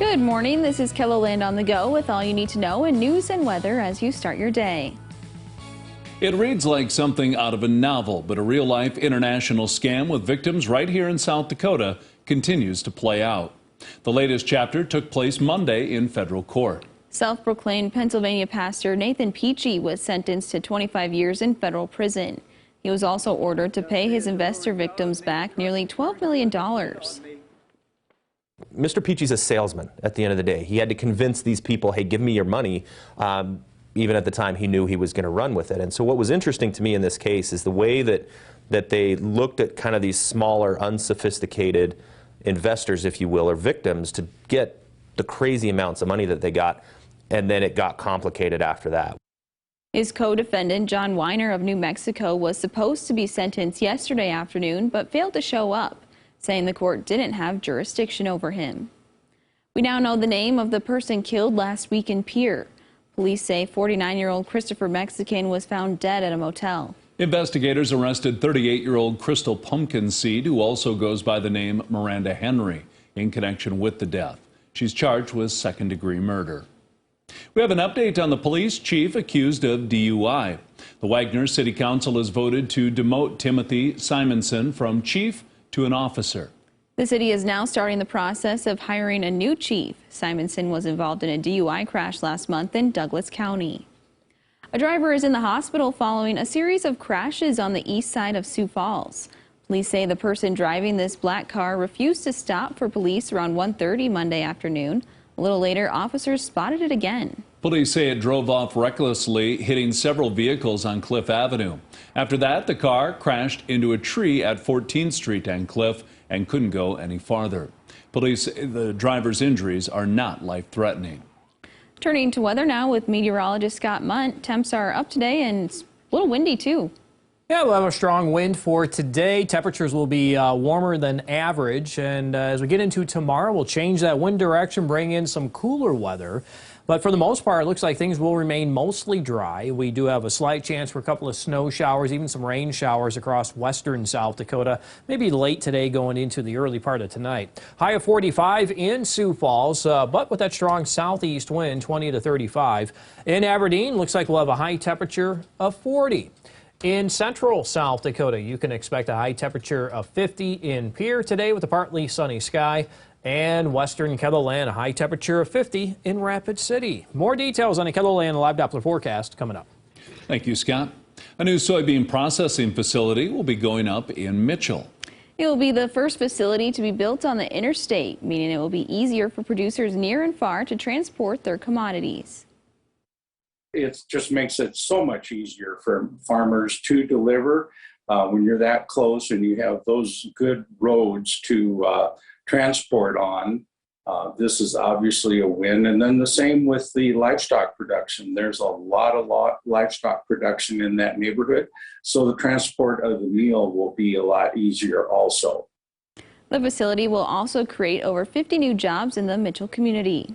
Good morning, this is KELOLAND on the go with all you need to know in news and weather as you start your day. It reads like something out of a novel, but a real-life international scam with victims right here in South Dakota continues to play out. The latest chapter took place Monday in federal court. Self-proclaimed Pennsylvania pastor Nathan Peachy was sentenced to 25 years in federal prison. He was also ordered to pay his investor victims back nearly $12 million. Mr. Peachy's a salesman at the end of the day. He had to convince these people, hey, give me your money. Even at the time he knew he was going to run with it. And so what was interesting to me in this case is the way that they looked at kind of these smaller, unsophisticated investors, if you will, or victims, to get the crazy amounts of money that they got, and then it got complicated after that. His co-defendant, John Weiner of New Mexico, was supposed to be sentenced yesterday afternoon, but failed to show up, saying the court didn't have jurisdiction over him. We now know the name of the person killed last week in Pierre. Police say 49-year-old Christopher Mexican was found dead at a motel. Investigators arrested 38-year-old Crystal Pumpkinseed, who also goes by the name Miranda Henry, in connection with the death. She's charged with second-degree murder. We have an update on the police chief accused of DUI. The Wagner City Council has voted to demote Timothy Simonson from chief to an officer. The city is now starting the process of hiring a new chief. Simonson was involved in a DUI crash last month in Douglas County. A driver is in the hospital following a series of crashes on the east side of Sioux Falls. Police say the person driving this black car refused to stop for police around 1:30 Monday afternoon. A little later, officers spotted it again. Police say it drove off recklessly, hitting several vehicles on Cliff Avenue. After that, the car crashed into a tree at 14th Street and Cliff and couldn't go any farther. Police say the driver's injuries are not life-threatening. Turning to weather now with meteorologist Scott Munt. Temps are up today and it's a little windy too. Yeah, we'll have a strong wind for today. Temperatures will be warmer than average. And as we get into tomorrow, we'll change that wind direction, bring in some cooler weather. But for the most part, it looks like things will remain mostly dry. We do have a slight chance for a couple of snow showers, even some rain showers across western South Dakota, maybe late today going into the early part of tonight. High of 45 in Sioux Falls, but with that strong southeast wind, 20 to 35. In Aberdeen, looks like we'll have a high temperature of 40. In central South Dakota, you can expect a high temperature of 50 in Pierre today with a partly sunny sky. And western KELOLAND, a high temperature of 50 in Rapid City. More details on a KELOLAND live Doppler forecast coming up. Thank you, Scott. A new soybean processing facility will be going up in Mitchell. It will be the first facility to be built on the interstate, meaning it will be easier for producers near and far to transport their commodities. It just makes it so much easier for farmers to deliver when you're that close and you have those good roads to transport on. This is obviously a win. And then the same with the livestock production. There's a lot of livestock production in that neighborhood. So the transport of the meal will be a lot easier also. The facility will also create over 50 new jobs in the Mitchell community.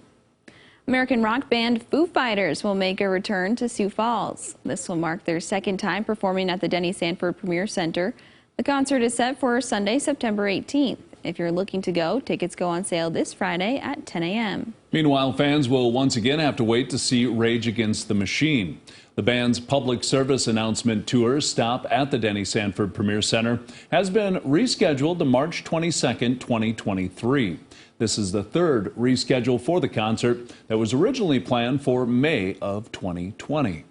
American rock band Foo Fighters will make a return to Sioux Falls. This will mark their second time performing at the Denny Sanford Premier Center. The concert is set for Sunday, September 18th. If you're looking to go, tickets go on sale this Friday at 10 a.m. Meanwhile, fans will once again have to wait to see Rage Against the Machine. The band's public service announcement tour stop at the Denny Sanford Premier Center has been rescheduled to March 22nd, 2023. This is the third reschedule for the concert that was originally planned for May of 2020.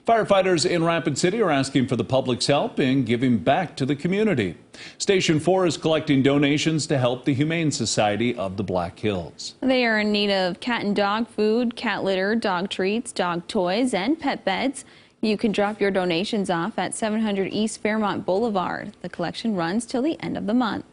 Firefighters in Rapid City are asking for the public's help in giving back to the community. Station 4 is collecting donations to help the Humane Society of the Black Hills. They are in need of cat and dog food, cat litter, dog treats, dog toys, and pet beds. You can drop your donations off at 700 East Fairmont Boulevard. The collection runs till the end of the month.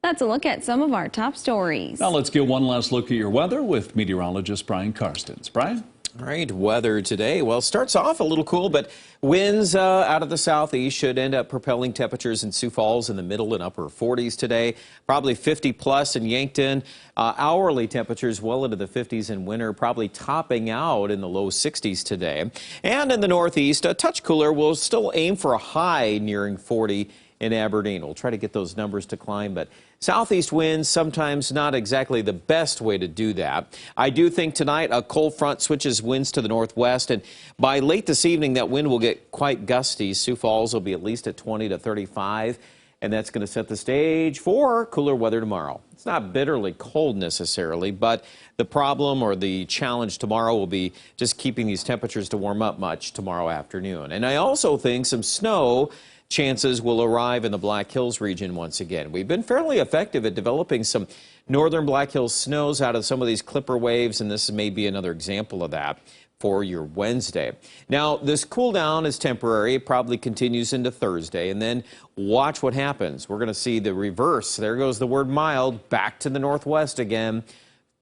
That's a look at some of our top stories. Now let's get one last look at your weather with meteorologist Brian Karstens. Brian? All right, weather today, well, starts off a little cool, but winds out of the southeast should end up propelling temperatures in Sioux Falls in the middle and upper 40s today. Probably 50 plus in Yankton. Hourly temperatures well into the 50s in winter, probably topping out in the low 60s today. And in the northeast, a touch cooler. We'll still aim for a high nearing 40 in Aberdeen. We'll try to get those numbers to climb, but southeast winds sometimes not exactly the best way to do that. I do think tonight a cold front switches winds to the northwest, and by late this evening that wind will get quite gusty. Sioux Falls will be at least at 20 to 35, and that's going to set the stage for cooler weather tomorrow. It's not bitterly cold necessarily, but the problem or the challenge tomorrow will be just keeping these temperatures to warm up much tomorrow afternoon. And I also think some snow chances will arrive in the Black Hills region once again. We've been fairly effective at developing some northern Black Hills snows out of some of these clipper waves, and this may be another example of that for your Wednesday. Now, this cool down is temporary. It probably continues into Thursday, and then watch what happens. We're going to see the reverse. There goes the word mild, back to the northwest again.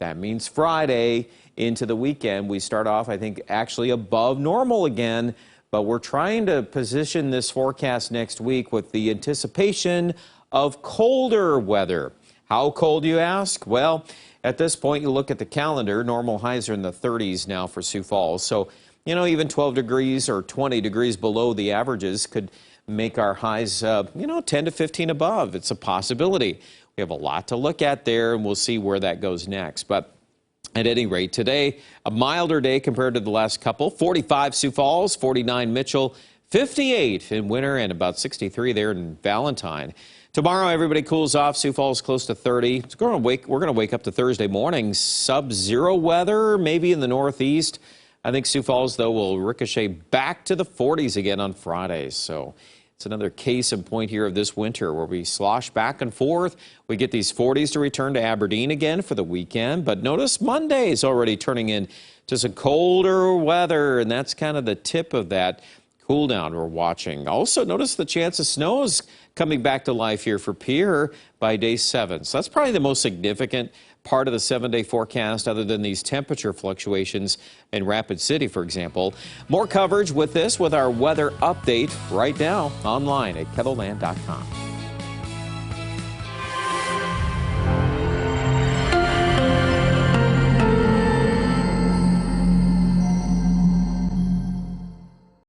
That means Friday into the weekend. We start off, I think, actually above normal again, but we're trying to position this forecast next week with the anticipation of colder weather. How cold, you ask? Well, at this point, you look at the calendar, normal highs are in the 30s now for Sioux Falls. So, even 12 degrees or 20 degrees below the averages could make our highs, 10 to 15 above. It's a possibility. We have a lot to look at there, and we'll see where that goes next. But at any rate, today, a milder day compared to the last couple. 45 Sioux Falls, 49 Mitchell, 58 in Winter, and about 63 there in Valentine. Tomorrow, everybody cools off. Sioux Falls close to 30. We're going to wake up to Thursday morning. Sub-zero weather, maybe in the northeast. I think Sioux Falls, though, will ricochet back to the 40s again on Fridays. So it's another case in point here of this winter where we slosh back and forth. We get these 40s to return to Aberdeen again for the weekend. But notice Monday is already turning into some colder weather, and that's kind of the tip of that cool down we're watching. Also, notice the chance of snow is coming back to life here for Pierre by day 7. So that's probably the most significant part of the 7-day forecast other than these temperature fluctuations in Rapid City, for example. More coverage with this with our weather update right now online at KELOLAND.com.